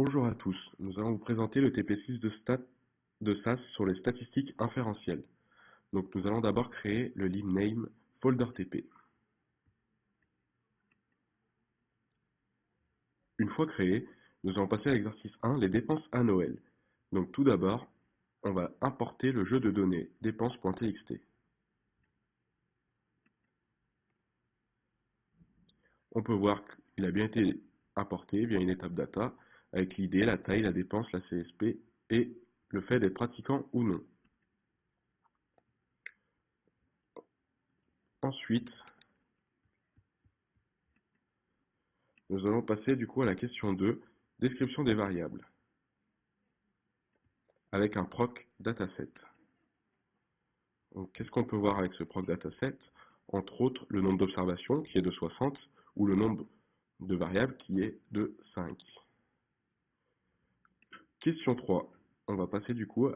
Bonjour à tous, nous allons vous présenter le TP6 de SAS sur les statistiques inférentielles. Donc nous allons d'abord créer le libname folder TP. Une fois créé, nous allons passer à l'exercice 1, les dépenses à Noël. Donc tout d'abord, on va importer le jeu de données dépenses.txt. On peut voir qu'il a bien été importé via une étape data avec l'idée, la taille, la dépense, la CSP et le fait d'être pratiquant ou non. Ensuite, nous allons passer du coup à la question 2, description des variables, avec un proc dataset. Qu'est-ce qu'on peut voir avec ce proc dataset? Entre autres, le nombre d'observations qui est de 60 ou le nombre de variables qui est de 5. Question 3. On va passer du coup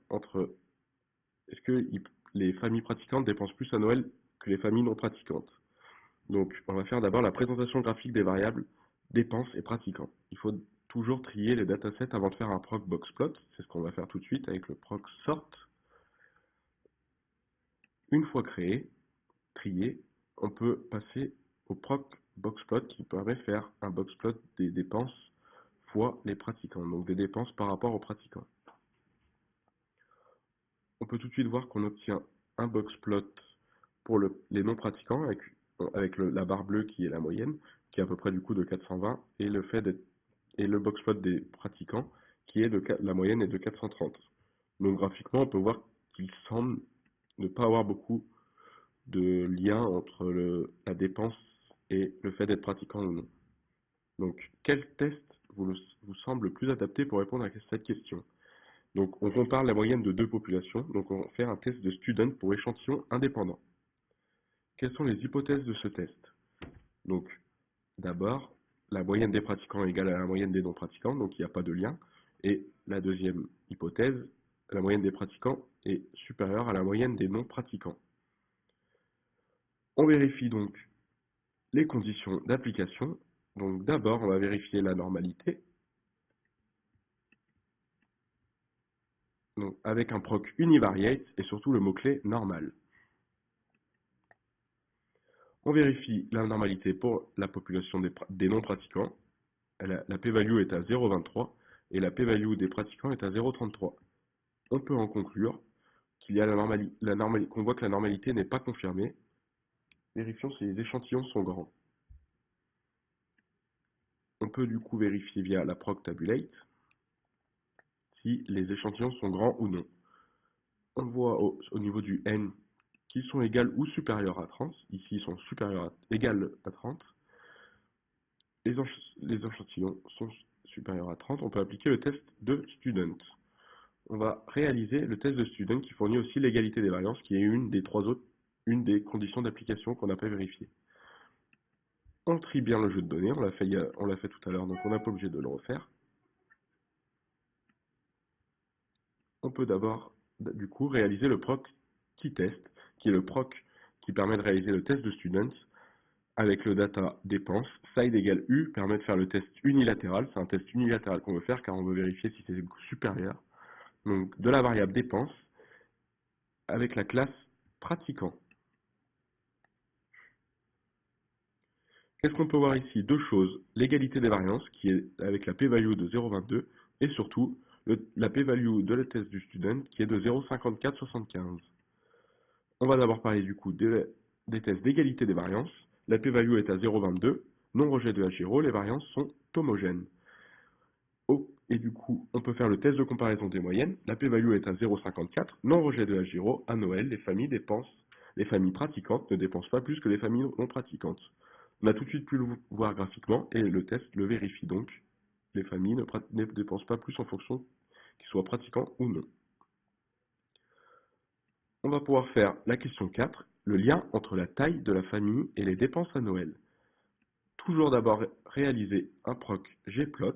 entre est-ce que les familles pratiquantes dépensent plus à Noël que les familles non pratiquantes? Donc, on va faire d'abord la présentation graphique des variables dépenses et pratiquants. Il faut toujours trier les datasets avant de faire un proc boxplot. C'est ce qu'on va faire tout de suite avec le proc sort. Une fois créé, trié, on peut passer au proc boxplot qui permet de faire un boxplot des dépenses fois les pratiquants, donc des dépenses par rapport aux pratiquants. On peut tout de suite voir qu'on obtient un boxplot pour les non-pratiquants avec la barre bleue qui est la moyenne, qui est à peu près du coup de 420, et le boxplot des pratiquants qui est la moyenne est de 430. Donc graphiquement, on peut voir qu'il semble ne pas avoir beaucoup de lien entre la dépense et le fait d'être pratiquant ou non. Donc, quel test vous semble le plus adapté pour répondre à cette question? Donc, on compare la moyenne de deux populations. Donc, on va faire un test de student pour échantillon indépendant. Quelles sont les hypothèses de ce test? Donc, d'abord, la moyenne des pratiquants est égale à la moyenne des non-pratiquants, donc il n'y a pas de lien. Et la deuxième hypothèse, la moyenne des pratiquants est supérieure à la moyenne des non-pratiquants. On vérifie donc les conditions d'application. Donc d'abord, on va vérifier la normalité. Donc, avec un proc univariate et surtout le mot-clé normal. On vérifie la normalité pour la population des non-pratiquants. La p-value est à 0,23 et la p-value des pratiquants est à 0,33. On peut en conclure qu'il y a qu'on voit que la normalité n'est pas confirmée. Vérifions si les échantillons sont grands. On peut du coup vérifier via la proc tabulate si les échantillons sont grands ou non. On voit au niveau du n qu'ils sont égales ou supérieurs à 30. Ici, ils sont égales à 30. Les échantillons sont supérieurs à 30. On peut appliquer le test de student. On va réaliser le test de student qui fournit aussi l'égalité des variances, qui est une des conditions d'application qu'on n'a pas vérifiées. On trie bien le jeu de données, on l'a fait tout à l'heure, donc on n'est pas obligé de le refaire. On peut d'abord, du coup, réaliser le proc test, qui est le proc qui permet de réaliser le test de student avec le data dépense. Side égale U permet de faire le test unilatéral. C'est un test unilatéral qu'on veut faire car on veut vérifier si c'est supérieur. Donc de la variable dépense avec la classe pratiquant. Qu'est-ce qu'on peut voir ici? Deux choses. L'égalité des variances qui est avec la p-value de 0,22 et surtout la p-value de la test du student qui est de 0,5475. On va d'abord parler du coup des tests d'égalité des variances. La p-value est à 0,22, non rejet de H0, les variances sont homogènes. Et du coup, on peut faire le test de comparaison des moyennes. La p-value est à 0,54, non rejet de H0. À Noël, les familles pratiquantes ne dépensent pas plus que les familles non pratiquantes. On a tout de suite pu le voir graphiquement et le test le vérifie donc. Les familles ne dépensent pas plus en fonction qu'ils soient pratiquants ou non. On va pouvoir faire la question 4, le lien entre la taille de la famille et les dépenses à Noël. Toujours d'abord réaliser un proc gplot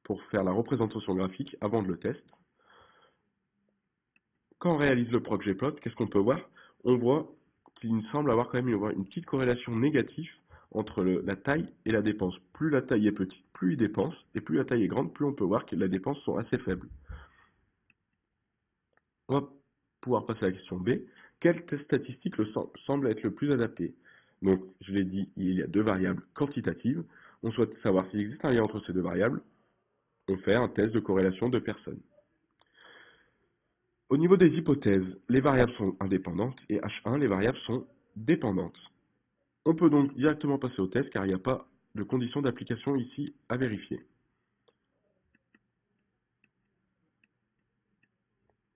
pour faire la représentation graphique avant de le test. Quand on réalise le proc gplot, qu'est-ce qu'on peut voir? On voit qu'il semble avoir quand même une petite corrélation négative entre la taille et la dépense. Plus la taille est petite, plus il dépense, et plus la taille est grande, plus on peut voir que les dépenses sont assez faibles. On va pouvoir passer à la question B. Quel test statistique semble être le plus adapté? Donc, je l'ai dit, il y a deux variables quantitatives. On souhaite savoir s'il existe un lien entre ces deux variables. On fait un test de corrélation de personnes. Au niveau des hypothèses, les variables sont indépendantes et H1, les variables sont dépendantes. On peut donc directement passer au test car il n'y a pas de conditions d'application ici à vérifier.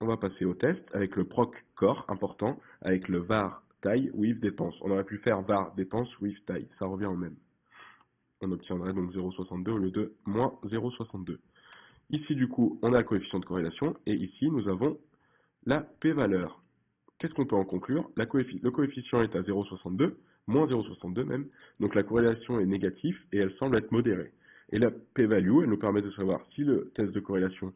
On va passer au test avec le proc corps important, avec le var taille with dépense. On aurait pu faire var dépense with taille, ça revient au même. On obtiendrait donc 0,62 au lieu de moins 0,62. Ici du coup on a le coefficient de corrélation et ici nous avons la p-valeur. Qu'est-ce qu'on peut en conclure? Le coefficient est à 0,62, moins 0,62 même, donc la corrélation est négative et elle semble être modérée. Et la p-value, elle nous permet de savoir si le test de corrélation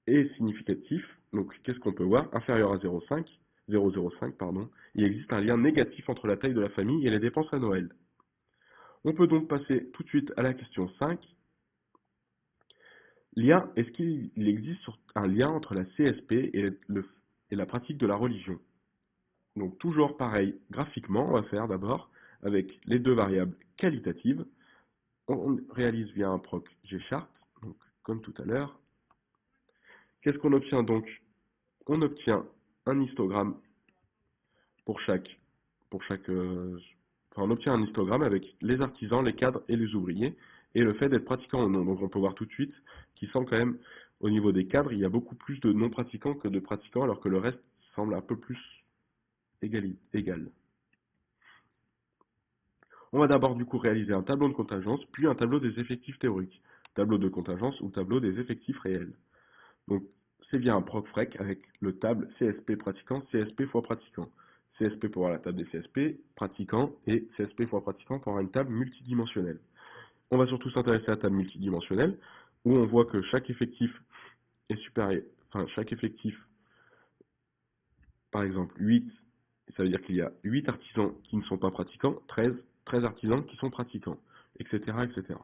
est significatif. Donc qu'est-ce qu'on peut voir? Inférieur à 0,05, pardon, il existe un lien négatif entre la taille de la famille et les dépenses à Noël. On peut donc passer tout de suite à la question 5. Est-ce qu'il existe un lien entre la CSP et la pratique de la religion? Donc toujours pareil, graphiquement, on va faire d'abord avec les deux variables qualitatives. On réalise via un proc gchart, donc comme tout à l'heure. Qu'est-ce qu'on obtient donc? On obtient un histogramme on obtient un histogramme avec les artisans, les cadres et les ouvriers, et le fait d'être pratiquant ou non. Donc on peut voir tout de suite qu'il semble quand même, au niveau des cadres, il y a beaucoup plus de non-pratiquants que de pratiquants, alors que le reste semble un peu plus égal. On va d'abord du coup réaliser un tableau de contingence, puis un tableau des effectifs théoriques, tableau de contingence ou tableau des effectifs réels. Donc c'est bien un proc-frec avec le table CSP pratiquant, CSP fois pratiquant. CSP pour avoir la table des CSP, pratiquant, et CSP fois pratiquant pour avoir une table multidimensionnelle. On va surtout s'intéresser à la table multidimensionnelle, où on voit que chaque effectif est supérieur, chaque effectif, par exemple 8, ça veut dire qu'il y a 8 artisans qui ne sont pas pratiquants, 13 artisans qui sont pratiquants, etc., etc.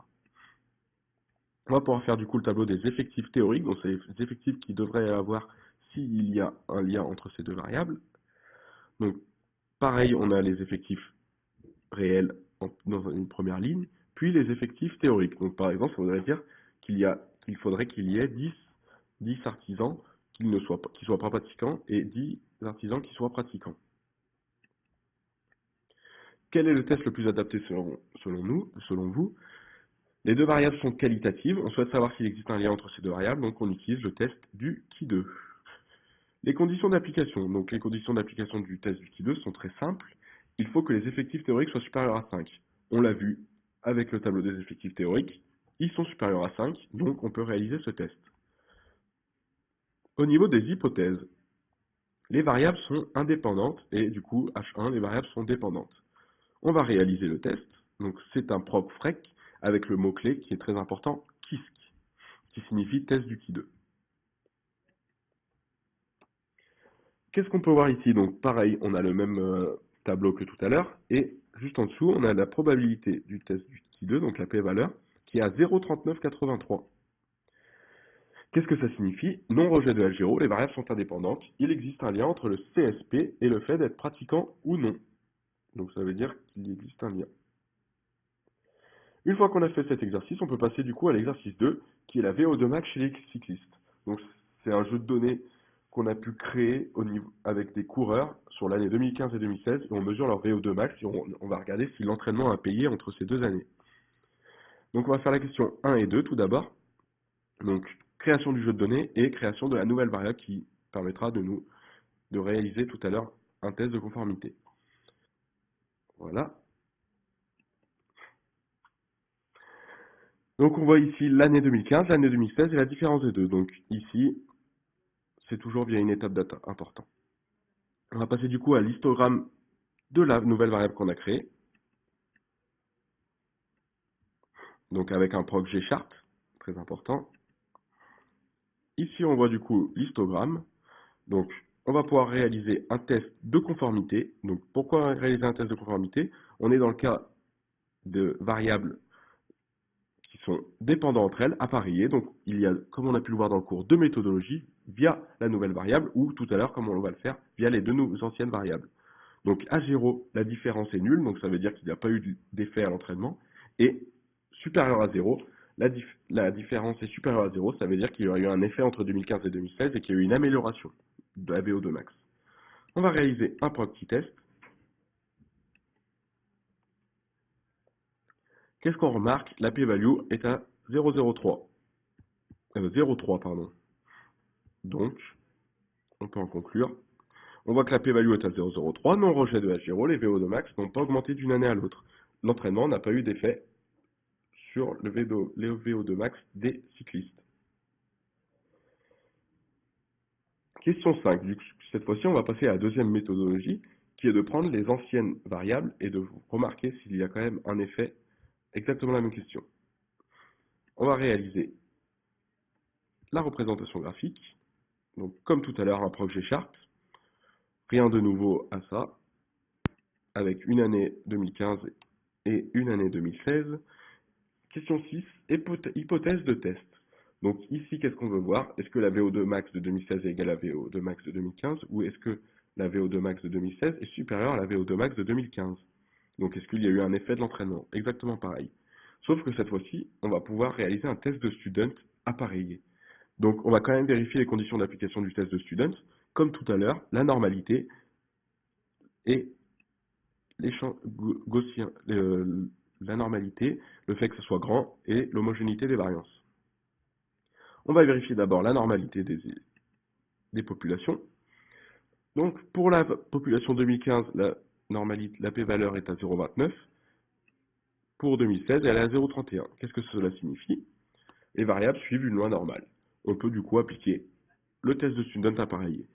On va pouvoir faire du coup le tableau des effectifs théoriques, donc c'est les effectifs qui devraient avoir s'il y a un lien entre ces deux variables. Donc pareil, on a les effectifs réels dans une première ligne, puis les effectifs théoriques. Donc par exemple, ça voudrait dire qu'il faudrait qu'il y ait 10 artisans qui ne soient pas pratiquants et 10 artisans qui soient pratiquants. Quel est le test le plus adapté selon vous? Les deux variables sont qualitatives. On souhaite savoir s'il existe un lien entre ces deux variables, donc on utilise le test du Qui2. Les conditions d'application. Donc les conditions d'application du test du Qui2 sont très simples. Il faut que les effectifs théoriques soient supérieurs à 5. On l'a vu avec le tableau des effectifs théoriques. Ils sont supérieurs à 5, donc on peut réaliser ce test. Au niveau des hypothèses, les variables sont indépendantes et du coup, H1, les variables sont dépendantes. On va réaliser le test. Donc c'est un proc-frec avec le mot-clé qui est très important, KISK, qui signifie test du Qui2. Qu'est-ce qu'on peut voir ici? Donc pareil, on a le même tableau que tout à l'heure, et juste en dessous, on a la probabilité du test du Qui2, donc la p-valeur, qui est à 0,3983. Qu'est-ce que ça signifie? Non rejet de Algéro, les variables sont indépendantes. Il existe un lien entre le CSP et le fait d'être pratiquant ou non. Donc ça veut dire qu'il existe un lien. Une fois qu'on a fait cet exercice, on peut passer du coup à l'exercice 2, qui est la VO2 max chez les cyclistes. Donc c'est un jeu de données qu'on a pu créer avec des coureurs sur l'année 2015 et 2016, et on mesure leur VO2 max, et on va regarder si l'entraînement a payé entre ces deux années. Donc on va faire la question 1 et 2 tout d'abord. Donc création du jeu de données et création de la nouvelle variable qui permettra de réaliser tout à l'heure un test de conformité. Voilà. Donc on voit ici l'année 2015, l'année 2016 et la différence des deux. Donc ici, c'est toujours via une étape data importante. On va passer du coup à l'histogramme de la nouvelle variable qu'on a créée. Donc avec un proc gchart, très important. Ici on voit du coup l'histogramme. Donc on va pouvoir réaliser un test de conformité. Donc pourquoi réaliser un test de conformité? On est dans le cas de variables qui sont dépendantes entre elles, appareillées. Donc, il y a, comme on a pu le voir dans le cours, deux méthodologies via la nouvelle variable ou tout à l'heure, comme on va le faire, via les deux anciennes variables. Donc, à 0, la différence est nulle, donc ça veut dire qu'il n'y a pas eu d'effet à l'entraînement. Et supérieur à 0, la différence est supérieure à 0, ça veut dire qu'il y a eu un effet entre 2015 et 2016 et qu'il y a eu une amélioration de la VO2 max. On va réaliser un proxy test. Qu'est-ce qu'on remarque? La p-value est à 0,03. 0,3, pardon. Donc, on peut en conclure. On voit que la p-value est à 0,03, non rejet de H0, les VO2 max n'ont pas augmenté d'une année à l'autre. L'entraînement n'a pas eu d'effet sur les VO2 max des cyclistes. Question 5. Cette fois-ci, on va passer à la deuxième méthodologie, qui est de prendre les anciennes variables et de remarquer s'il y a quand même un effet exactement la même question. On va réaliser la représentation graphique. Donc, comme tout à l'heure, un proc G-Sharp. Rien de nouveau à ça. Avec une année 2015 et une année 2016. Question 6. Hypothèse de test. Donc ici, qu'est-ce qu'on veut voir? Est-ce que la VO2 max de 2016 est égale à la VO2 max de 2015 ou est-ce que la VO2 max de 2016 est supérieure à la VO2 max de 2015? Donc est-ce qu'il y a eu un effet de l'entraînement? Exactement pareil. Sauf que cette fois-ci, on va pouvoir réaliser un test de student appareillé. Donc on va quand même vérifier les conditions d'application du test de student. Comme tout à l'heure, la normalité et les champs gaussiens, la normalité, le fait que ce soit grand et l'homogénéité des variances. On va vérifier d'abord la normalité des populations. Donc, pour la population 2015, la p-valeur est à 0,29. Pour 2016, elle est à 0,31. Qu'est-ce que cela signifie? Les variables suivent une loi normale. On peut du coup appliquer le test de student appareillé.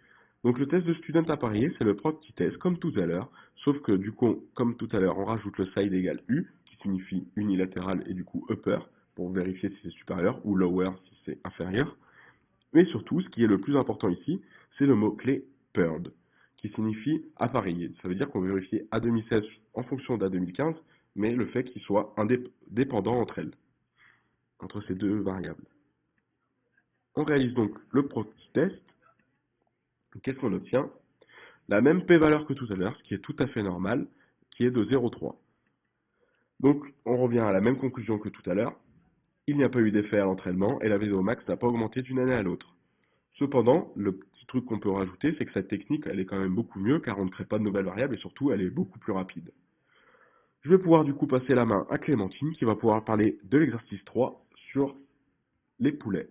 Donc, le test de student appareillé, c'est le proxy test, comme tout à l'heure, sauf que du coup, comme tout à l'heure, on rajoute le side égale U, qui signifie unilatéral, et du coup upper, pour vérifier si c'est supérieur, ou lower si c'est inférieur. Mais surtout, ce qui est le plus important ici, c'est le mot-clé paired, qui signifie appareillé. Ça veut dire qu'on vérifie A2016 en fonction d'A2015, mais le fait qu'ils soient dépendants entre elles, entre ces deux variables. On réalise donc le proxy test. Qu'est-ce qu'on obtient? La même p-valeur que tout à l'heure, ce qui est tout à fait normal, qui est de 0,3. Donc, on revient à la même conclusion que tout à l'heure. Il n'y a pas eu d'effet à l'entraînement et la VO max n'a pas augmenté d'une année à l'autre. Cependant, le petit truc qu'on peut rajouter, c'est que cette technique, elle est quand même beaucoup mieux car on ne crée pas de nouvelles variables et surtout, elle est beaucoup plus rapide. Je vais pouvoir du coup passer la main à Clémentine qui va pouvoir parler de l'exercice 3 sur les poulets.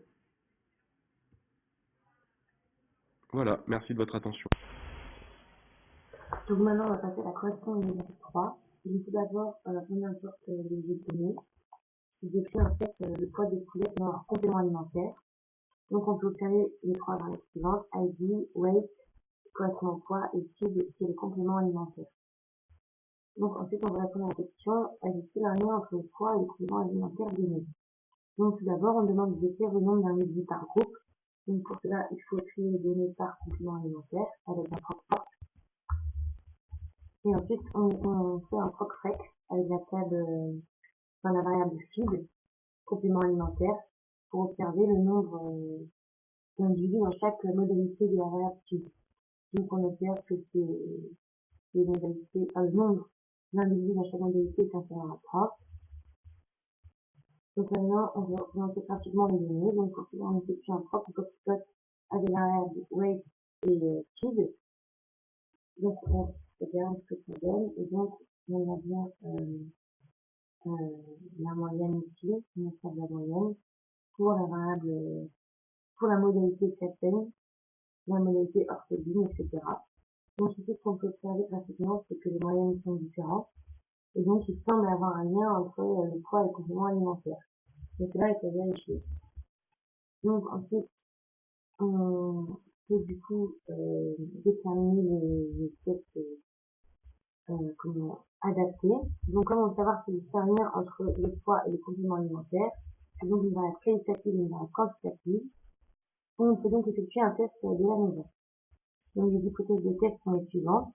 Voilà, merci de votre attention. Donc maintenant, on va passer à la correction de l'exercice 3. Donc tout d'abord, on importe les données. Je décris en fait le poids des poulets dans leur complément alimentaire. Donc on peut observer les trois variables suivantes, ID, weight, correspond au poids, et feed, qui est le complément alimentaire. Donc ensuite, on va répondre à la question, existe-t-il un lien entre le poids et le complément alimentaire donné? Donc tout d'abord, on demande de décrire le nombre d'individus par groupe. Donc pour cela, il faut écrire les données par complément alimentaire avec un proc force. Et ensuite, on fait un proc rec avec la table, la variable feed, complément alimentaire, pour observer le nombre d'individus dans chaque modalité de la variable feed. Donc on observe que le nombre d'individus dans chaque modalité est inférieur à 30. Donc maintenant, on va représenter pratiquement les données. Donc pour cela, on effectue un propre boxplot à des variables weight et feed. Donc on regarde ce que ça donne. Et donc, on a bien la moyenne ici, on observe la moyenne pour la variable, pour la modalité captain, la modalité orthogonale, etc. Donc ici, ce qu'on peut observer graphiquement, c'est que les moyennes sont différentes. Et donc, il semble avoir un lien entre le poids et le complément alimentaire. Donc là, il faut vérifier. Donc ensuite, on peut du coup déterminer les tests adaptés. Donc comment savoir s'il y a un lien entre le poids et le complément alimentaire? C'est donc une variable qualitative et une variable quantitative. On peut donc effectuer un test de la maison. Donc les hypothèses de test sont les suivantes.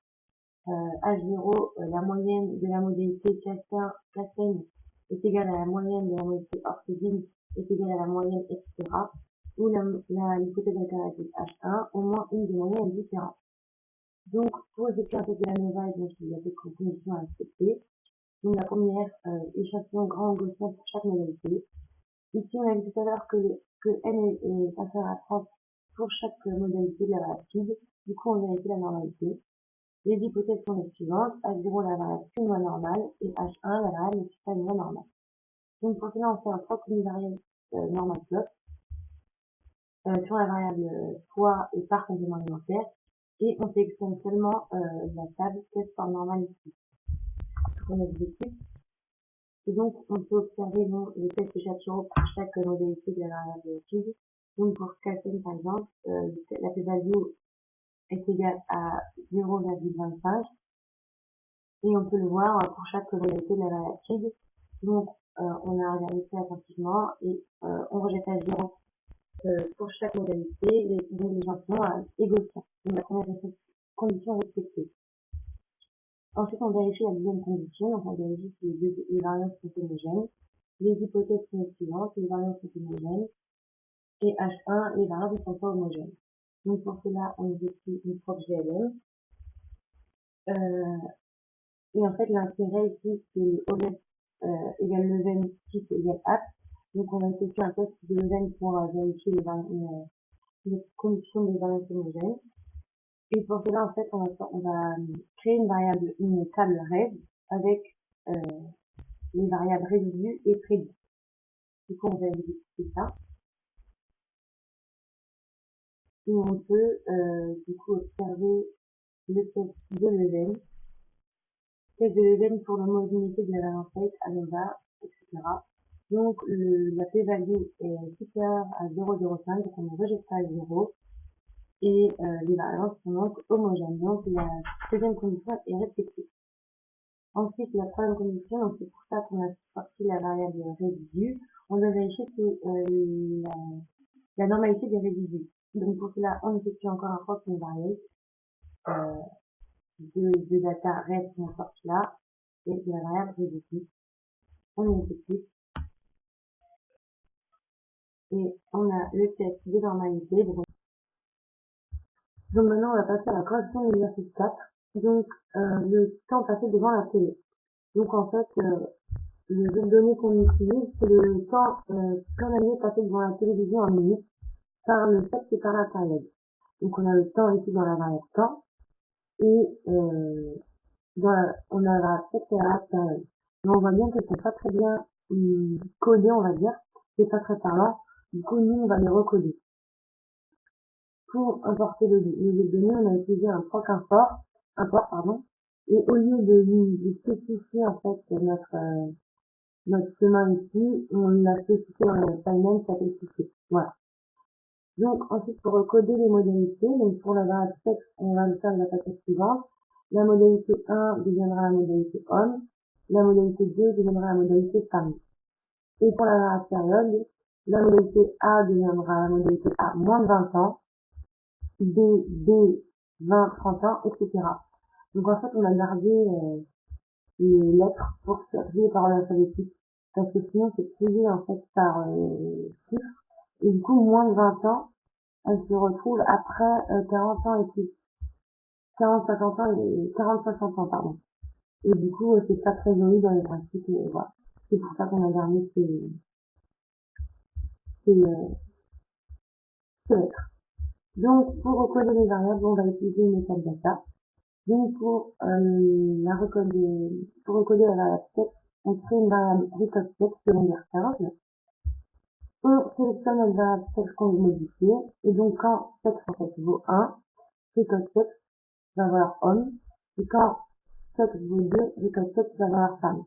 H0, la moyenne de la modalité K1 est égale à la moyenne de la modalité orthogonale est égale à la moyenne, etc. Ou l'hypothèse alternative H1, au moins une des moyennes est différente. Donc, pour effectuer un test de la Nova, il y a deux conditions à respecter. Donc, la première, échantillon grand ou gaussien pour chaque modalité. Ici, on a vu tout à l'heure que n est inférieur à 30 pour chaque modalité de la variable phi. Du coup, on vérifie la normalité. Les hypothèses sont les suivantes. H0, la variable plus moins normale, et H1, la variable ne suit pas une loi normale. Donc, pour cela, on fait un propre univariate normal plot sur la variable poids et part complément alimentaire, et on sélectionne seulement la table test par normal ici. On exécute. Et donc, on peut observer les tests de Shapiro pour chaque modalité de la variable phi. Donc, pour Kalten, par exemple, la p-value est égale à 0,25. Et on peut le voir pour chaque modalité de la variable phi. Donc, on a regardé ça attentivement et on rejette à 0 pour chaque modalité, donc les échantillons égaux. Donc, la première condition est respectée. Ensuite, on vérifie la deuxième condition. Donc, on vérifie si les variances sont homogènes. Les hypothèses sont les suivantes. Les variances sont homogènes. Et H1, les variances ne sont pas homogènes. Donc, pour cela, on effectue une propre GLM. Et en fait, l'intérêt ici, c'est le OLED égale Leven, type égale app. Donc, on va effectuer un test de Leven pour vérifier les conditions des variances homogènes. Et pour cela, en fait, on va créer une table rêve avec les variables résidus et prédits. Du coup, on va exécuter ça. Et on peut, du coup, observer le test de Leven. Test de Leven pour l'homogenéité de la valence rate, ANOVA, etc. Donc, la p-value est supérieure à 0,05, donc on ne rejette pas à 0. Et les variances sont donc homogènes. Donc, la deuxième condition est respectée. Ensuite, la troisième condition, donc c'est pour ça qu'on a sorti la variable résidu. On doit vérifier la normalité des résidus. Donc pour cela, on effectue encore un propre univariate de data reste qu'on sorti là et de la variable résidu. On exécute et on a le test de normalité. Donc maintenant, on va passer à la correction de l'exercice 4. Donc le temps passé devant la télé. Donc en fait, le jeu de données qu'on utilise, c'est le temps journalier passé devant la télévision en minutes par le sexe et par la période. Donc on a le temps ici dans la variable temps et on a la variable sexe et la variable période. Mais on voit bien que c'est pas très bien codé, on va dire. C'est pas très parlant. Du coup, nous, on va les recoder. Pour importer le jeu de données, on a utilisé un proc import, et au lieu de spécifier en fait notre chemin ici, on l'a spécifié dans le timeline qui s'appelle fichier. Voilà. Donc, ensuite, pour recoder les modalités, donc pour la variable sexe, on va le faire de la façon suivante. La modalité 1 deviendra la modalité homme, la modalité 2 deviendra la modalité femme. Et pour la variable période, la modalité A deviendra la modalité A moins de 20 ans, B, 20, 30 ans, etc. Donc, en fait, on a gardé les lettres pour trier par ordre alphabétique, parce que sinon c'est trié en fait par chiffres, et du coup moins de 20 ans, elle se retrouve après 40 ans et plus, 40, 50 ans et 40, 60 ans, pardon. Et du coup, c'est pas très joli dans les graphiques, et voilà. C'est pour ça qu'on a gardé ces lettres. Donc, pour recoder les variables, on va utiliser une méthode data. Donc, pour recoder la variable texte, on crée une variable record text secondaire 15. On sélectionne la variable texte qu'on veut modifier. Et donc, quand texte en fait vaut 1, record text va valoir homme. Et quand texte vaut 2, record text va valoir femme.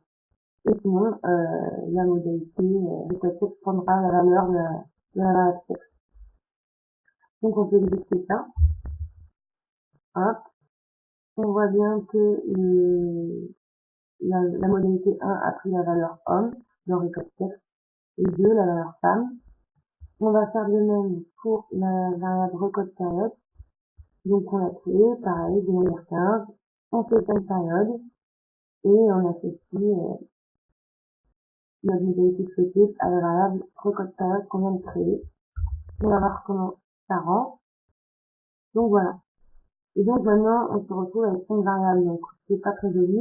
Et sinon, la modalité record text prendra la valeur de la variable texte. Donc, on peut exécuter ça. Hop. On voit bien que la modalité 1 a pris la valeur homme dans record text et 2 la valeur femme. On va faire de même pour la variable record période. Donc on l'a créé, pareil, de manière 15, on fait telle période, et on associe notre modalité souhaitée à la variable recode période qu'on vient de créer. On va voir comment ça rend. Donc voilà. Et donc maintenant, on se retrouve avec une variable, donc c'est pas très joli.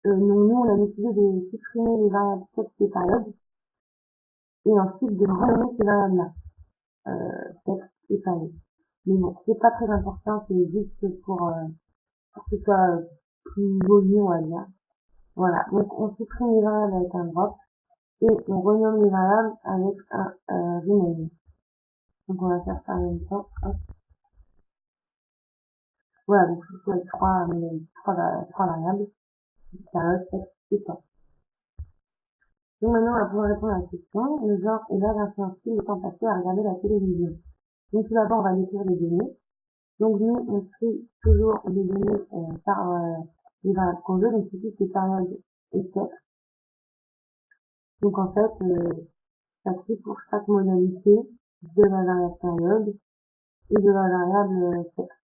Nous, on a décidé de supprimer les variables texte et période, et ensuite de renommer ces variables-là, texte et période. Mais bon, c'est pas très important, c'est juste pour que ce soit plus joli, on va dire. Voilà. Donc, on supprime les variables avec un drop, et on renomme les variables avec un rename. Donc, on va faire ça en même temps. Hop. Voilà, donc je trouve avec trois variables, période, texte et temps. Donc maintenant, on va pouvoir répondre à la question. Le genre est là d'influencer le temps passé à regarder la télévision. Donc tout d'abord, on va décrire les données. Donc nous, on trie toujours les données par les variables qu'on veut. Donc ici, c'est période et texte. Donc en fait, ça trie pour chaque modalité de la variable période et de la variable texte.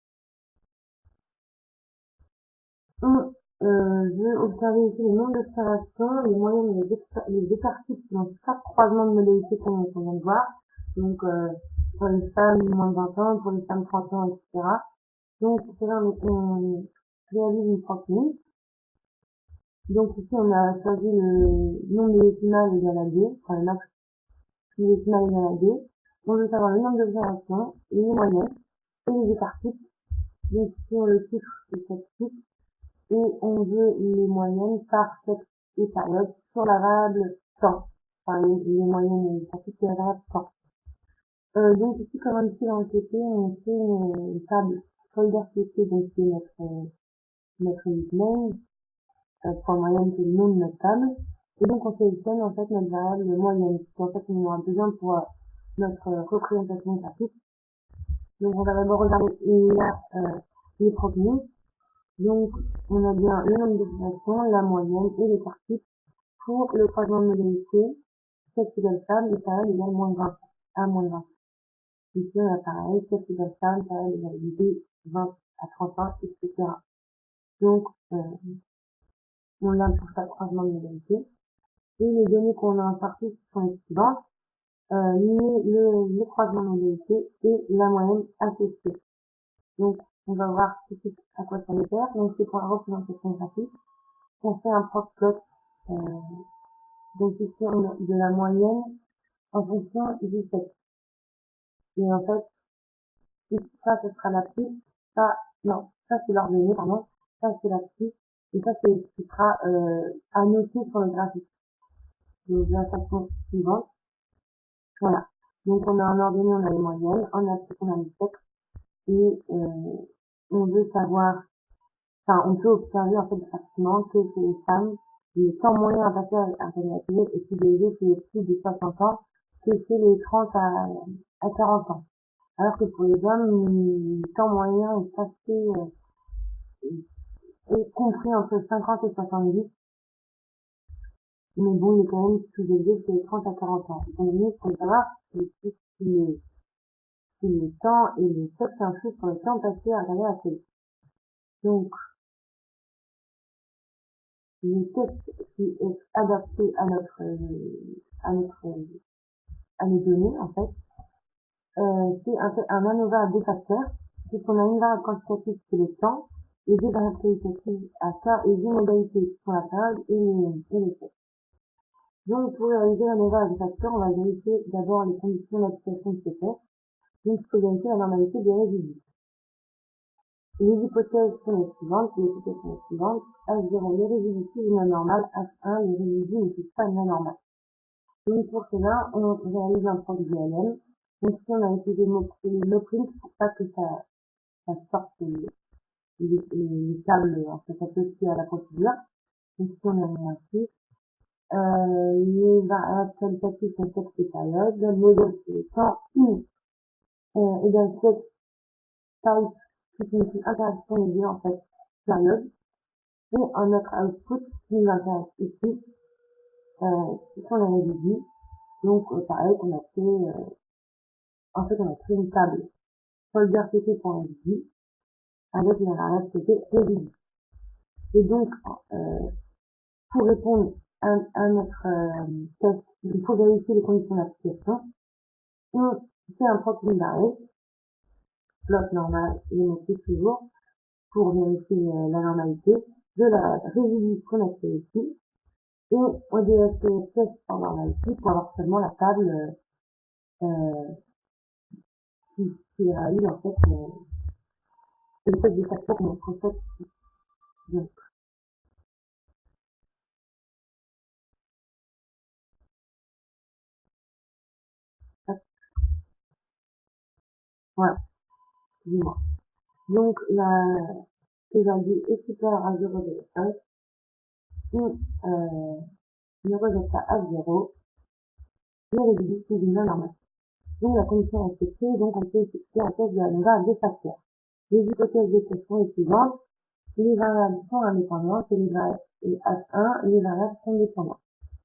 On veut observer ici le nombre d'observations, les moyennes et les écarts-types dans chaque croisement de modalité qu'on vient de voir. Donc pour les femmes moins de 20 ans, pour les femmes 30 ans, etc. Donc c'est là on réalise une proximité. Donc ici on a choisi le nombre de décimales égal à 2, enfin le max de décimales égal à 2. On veut savoir le nombre d'observations, les moyennes et les écarts-types. Donc ici on le titre de cette type. Et on veut les moyennes par texte et période sur la variable temps. Enfin, les moyennes et les écarts-types sur la variable temps. Donc ici, comme indiqué dans le TP, on fait une table folder TP, donc c'est notre username, point moyenne, c'est le nom de notre table. Et donc on sélectionne en fait notre variable moyenne, en fait on aura besoin pour notre représentation graphique. Donc on va d'abord regarder les proximités. Donc on a bien le nombre d'observations, la moyenne et l'écart-type pour le croisement de modalité, texte égale femme et période égale moins 20, à moins 20. Ici on a pareil, texte égale femme, période égale 2, 20 à 30 ans, etc. Donc on l'a pour chaque croisement de modalité. Et les données qu'on a importées sont les suivantes. Le croisement de modalité et la moyenne associée. Donc, on va voir tout de suite à quoi ça nous sert. Donc, c'est pour la représentation graphique. On fait un proc plot. Donc, ici, on a de la moyenne en fonction du sexe. Et en fait, ça, ce sera la piste. Ça, non, ça, c'est l'ordonnée, pardon. Ça, c'est la piste. Et ça, c'est ce qui sera annoté sur le graphique. Donc, la façon suivante. Voilà. Donc, on a un ordonnée, on a les moyennes. En applique, on a les sexes. Et on veut savoir, enfin, on peut observer en fait facilement que chez les femmes, le temps moyen à passer à l'atelier est plus élevé chez les plus de 60 ans que chez les 30 à 40 ans. Alors que pour les hommes, le temps moyen est assez est compris entre 50 et 70. Mais bon, il est quand même plus élevé chez les 30 à 40 ans. Donc, nous, ce qu'on va savoir, c'est si le temps et le sexe influent sur le temps passé à regarder la télé. Donc, le texte qui est adapté à nos données, en fait, c'est un ANOVA à deux facteurs, puisqu'on a une variable quantitative qui est le temps, et deux variables qualitatives à ça, et deux modalités pour la période et les textes. Donc, pour réaliser l'ANOVA à deux facteurs, on va vérifier d'abord les conditions d'application de ce test. Donc, il faut vérifier la normalité des résidus. Les hypothèses sont les suivantes, H0, les résidus suivent une loi normale, H1, les résidus ne suivent pas une loi normale. Donc pour cela, on réalise un produit LM. Donc ici, on a utilisé le no-print pour pas que ça sorte les tables en fait associées à la procédure. Donc ici, on a mis un chiffre. Les variables qualitatives sont texte et période. Le modèle, c'est le temps égale sexe, type, qui signifie interaction des deux, en fait, période. Et en notre output, qui nous intéresse ici, ce sont les résidus. Donc, pareil, on a fait, en fait, on a créé une table folder ct.résidu avec la variable ct résidu. Et donc, pour répondre à notre test, il faut vérifier les conditions d'application. On fait un proxy barré, bloc normal et métrique toujours, pour vérifier la normalité de la résolution qu'on a fait ici. Et ODST test for normality pour avoir seulement la table qui réalise en fait le test de facteur qu'on procède ici. Donc, voilà, excusez-moi. Donc, la value est supérieure à 0,5 ou ne rejette pas à 0 et réduit sous une normative. Donc, la condition est respectée, donc on peut effectuer un test de la longueur à deux facteurs. Les hypothèses de test sont les suivantes. Les variables sont indépendantes et les variables H1 et les variables sont dépendantes.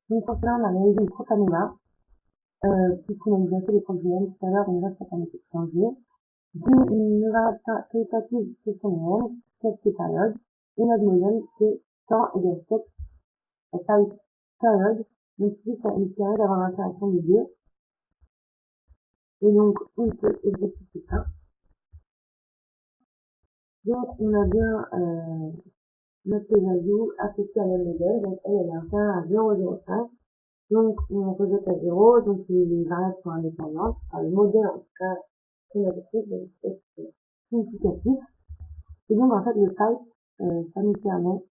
Donc, pour cela, on a réalisé une propanema, puisqu'on a déjà fait les problèmes tout à l'heure, donc là, ça permet de changer. Une variable qualitative, c'est son même, cette période, et notre modèle, c'est temps égale cette période, donc ici, ça nous permet d'avoir l'interaction des deux. Et donc, on peut exécuter ça. Donc, on a bien notre value affectée à la modèle, donc elle est inférieure à 0,05. Donc, on rejette à 0, donc les variables sont indépendantes. Enfin, le modèle, en tout cas, qu'on a décrit, donc c'est significatif. Et donc, en fait, le type, ça nous permet